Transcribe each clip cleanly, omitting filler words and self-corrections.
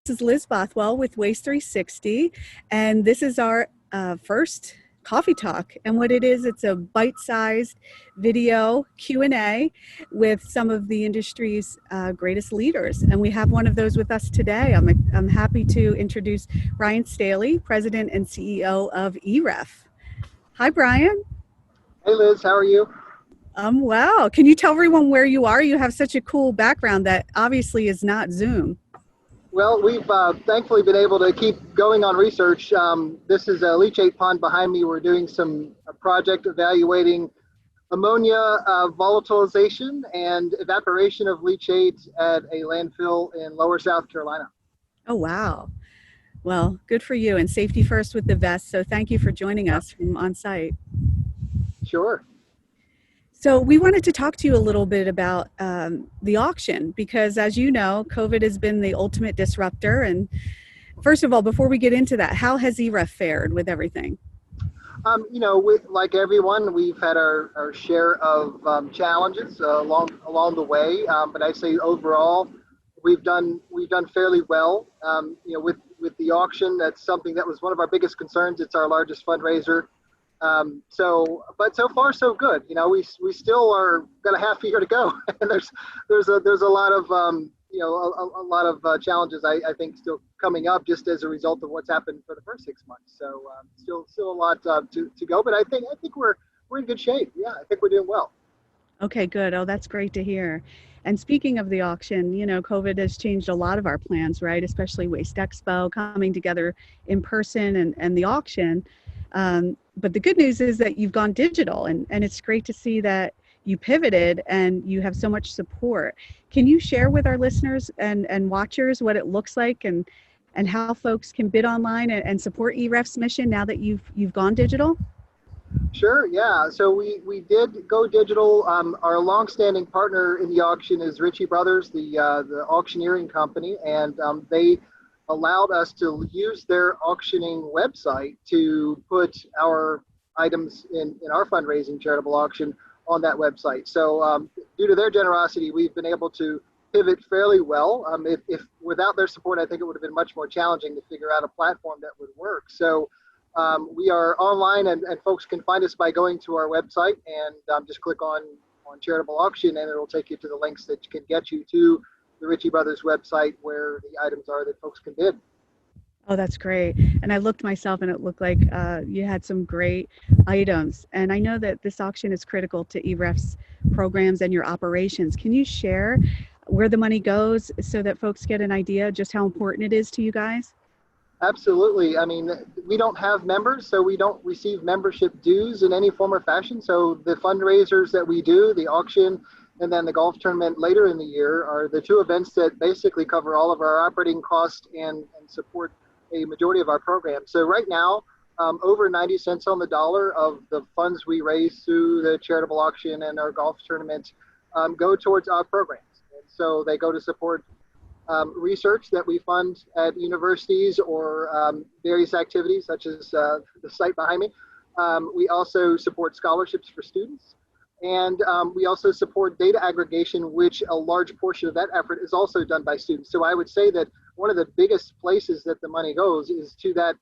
This is Liz Bothwell with Waste 360, and this is our first coffee talk. And what it is, it's a bite-sized video Q&A with some of the industry's greatest leaders. And we have one of those with us today. I'm happy to introduce Bryan Staley, President and CEO of EREF. Hi, Bryan. Hey Liz, how are you? Well, can you tell everyone where you are? You have such a cool background that obviously is not Zoom. Well, we've thankfully been able to keep going on research. This is a leachate pond behind me. We're doing a project evaluating ammonia volatilization and evaporation of leachate at a landfill in Lower South Carolina. Oh, wow. Well, good for you, and safety first with the vest. So thank you for joining us from on site. Sure. So we wanted to talk to you a little bit about the auction, because as you know, COVID has been the ultimate disruptor. And first of all, before we get into that, how has EREF fared with everything? Like everyone, we've had our share of challenges along the way. But I'd say overall, we've done fairly well. With the auction, that's something that was one of our biggest concerns. It's our largest fundraiser. But so far so good. We still are got a half a year to go, and there's a lot of a lot of challenges I think still coming up just as a result of what's happened for the first 6 months. So still a lot to go, but I think we're in good shape. Yeah, I think we're doing well. Okay, good. Oh, that's great to hear. And speaking of the auction, COVID has changed a lot of our plans, right? Especially Waste Expo coming together in person and the auction. But the good news is that you've gone digital, and it's great to see that you pivoted and you have so much support. Can you share with our listeners and watchers what it looks like and how folks can bid online and support EREF's mission now that you've gone digital? Sure, yeah. So we did go digital. Our longstanding partner in the auction is Ritchie Brothers, the auctioneering company, and they allowed us to use their auctioning website to put our items in our fundraising charitable auction on that website. So due to their generosity, we've been able to pivot fairly well. If without their support, I think it would have been much more challenging to figure out a platform that would work. So we are online, and folks can find us by going to our website and just click on charitable auction, and it'll take you to the links that can get you to the Ritchie Brothers website where the items are that folks can bid. Oh, that's great. And I looked myself, and it looked like you had some great items. And I know that this auction is critical to EREF's programs and your operations. Can you share where the money goes so that folks get an idea just how important it is to you guys? Absolutely. I mean, we don't have members, so we don't receive membership dues in any form or fashion. So the fundraisers that we do, the auction, and then the golf tournament later in the year are the two events that basically cover all of our operating costs and support a majority of our programs. So right now, over 90 cents on the dollar of the funds we raise through the charitable auction and our golf tournament go towards our programs. And so they go to support research that we fund at universities or various activities such as the site behind me. We also support scholarships for students. And we also support data aggregation, which a large portion of that effort is also done by students. So I would say that one of the biggest places that the money goes is to that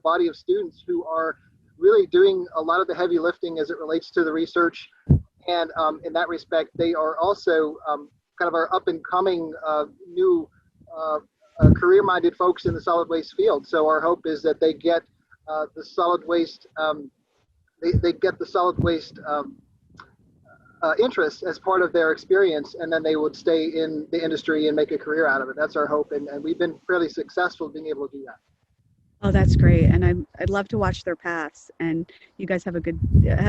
body of students who are really doing a lot of the heavy lifting as it relates to the research. And in that respect, they are also kind of our up and coming new career-minded folks in the solid waste field. So our hope is that they get the solid waste they get the solid waste interest as part of their experience, and then they would stay in the industry and make a career out of it. That's our hope, and we've been fairly successful being able to do that. Oh, that's great. And I'd love to watch their paths, and you guys have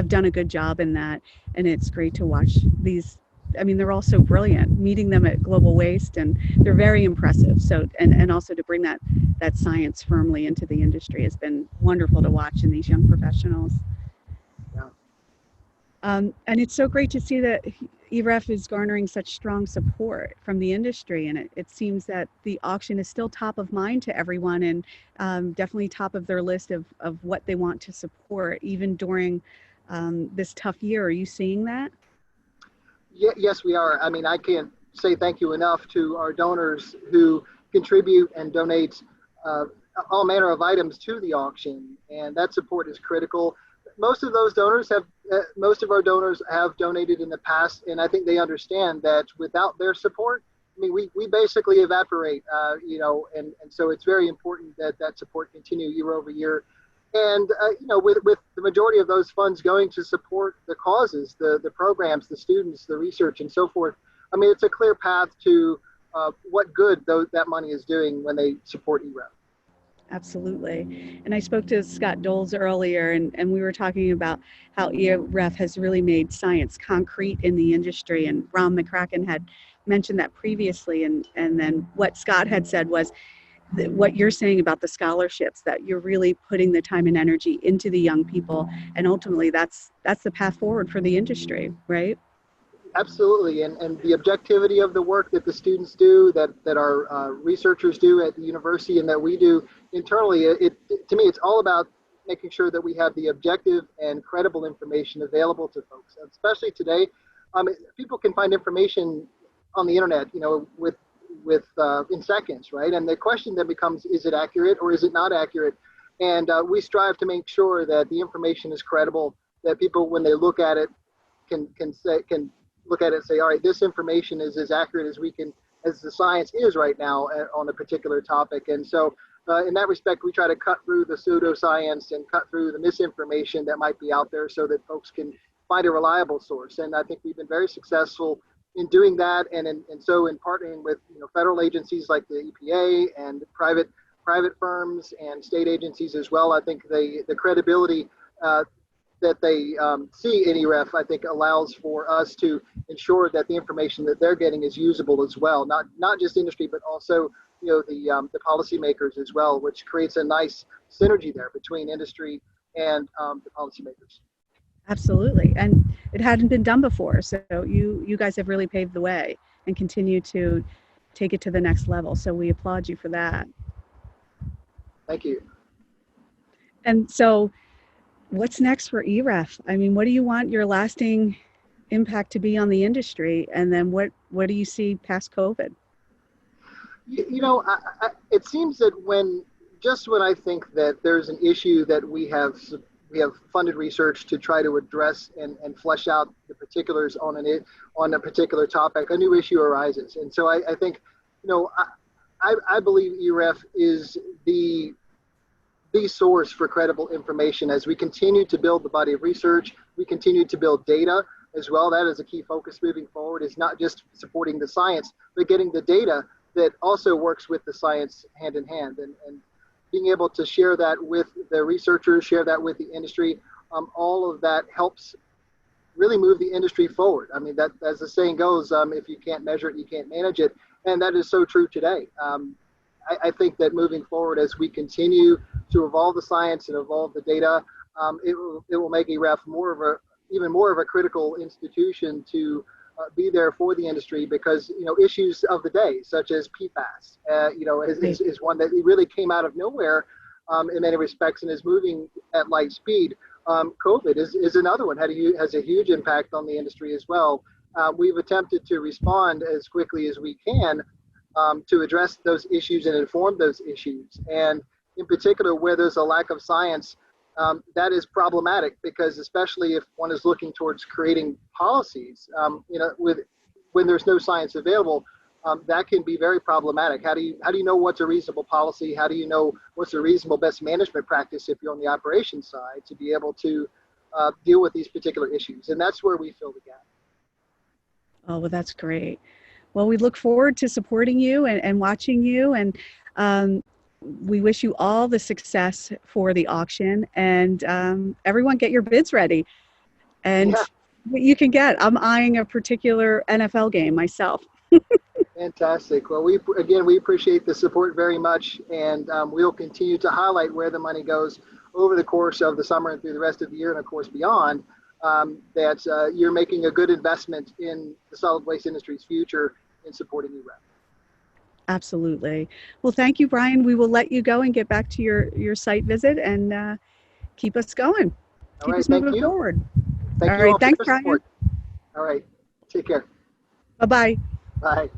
done a good job in that. And it's great to watch these. I mean, they're all so brilliant. Meeting them at Global Waste, and they're very impressive. So, and also to bring that science firmly into the industry has been wonderful to watch in these young professionals. Yeah. And it's so great to see that EREF is garnering such strong support from the industry. And it seems that the auction is still top of mind to everyone, and definitely top of their list of what they want to support, even during this tough year. Are you seeing that? Yes, we are. I mean, I can't say thank you enough to our donors who contribute and donate all manner of items to the auction, and that support is critical. Most of those donors have, most of our donors have donated in the past, and I think they understand that without their support, I mean, we basically evaporate, and so it's very important that that support continue year over year. And, with the majority of those funds going to support the causes, the programs, the students, the research, and so forth, I mean, it's a clear path to what good that money is doing when they support EREF. Absolutely. And I spoke to Scott Doles earlier, and we were talking about how EREF has really made science concrete in the industry. And Ron McCracken had mentioned that previously. And then what Scott had said was what you're saying about the scholarships, that you're really putting the time and energy into the young people. And ultimately, that's the path forward for the industry, right? Absolutely, and the objectivity of the work that the students do, that our researchers do at the university, and that we do internally, to me, it's all about making sure that we have the objective and credible information available to folks, especially today. People can find information on the internet, with in seconds, right? And the question then becomes, is it accurate or is it not accurate? And we strive to make sure that the information is credible, that people, when they look at it, can look at it and say, all right, this information is as accurate as the science is right now on a particular topic. And so in that respect, we try to cut through the pseudoscience and cut through the misinformation that might be out there so that folks can find a reliable source. And I think we've been very successful in doing that. And so in partnering with federal agencies like the EPA and private firms and state agencies as well, I think the credibility that they see in EREF, I think, allows for us to ensure that the information that they're getting is usable as well, not just industry, but also the policymakers as well, which creates a nice synergy there between industry and the policymakers. Absolutely, and it hadn't been done before, so you guys have really paved the way and continue to take it to the next level. So we applaud you for that. Thank you. And so, what's next for EREF? I mean, what do you want your lasting impact to be on the industry? And then what do you see past COVID? It seems that when I think that there's an issue that we have funded research to try to address and flesh out the particulars on a particular topic, a new issue arises. And so I think, I believe EREF is the source for credible information. As we continue to build the body of research, we continue to build data as well. That is a key focus moving forward, is not just supporting the science, but getting the data that also works with the science hand in hand, and being able to share that with the researchers, share that with the industry. All of that helps really move the industry forward. I mean, that, as the saying goes, if you can't measure it, you can't manage it. And that is so true today. I think that moving forward, as we continue to evolve the science and evolve the data, it will make EREF even more of a critical institution to be there for the industry, because issues of the day, such as PFAS, is one that really came out of nowhere in many respects and is moving at light speed. COVID is another one, has a huge impact on the industry as well. We've attempted to respond as quickly as we can to address those issues and inform those issues. And in particular, where there's a lack of science, that is problematic, because especially if one is looking towards creating policies, when there's no science available, that can be very problematic. How do you know what's a reasonable policy? How do you know what's a reasonable best management practice if you're on the operations side to be able to deal with these particular issues? And that's where we fill the gap. Oh, well, that's great. Well, we look forward to supporting you and watching you, and we wish you all the success for the auction, and everyone get your bids ready. And what you can get, I'm eyeing a particular NFL game myself. Fantastic. Well, we appreciate the support very much, and we'll continue to highlight where the money goes over the course of the summer and through the rest of the year, and of course beyond, that you're making a good investment in the solid waste industry's future in supporting EREF. Absolutely. Well, thank you, Bryan. We will let you go and get back to your site visit, and keep us going. Keep us moving forward. Thank you. All right. Thanks, Bryan. All right. Take care. Bye-bye. Bye.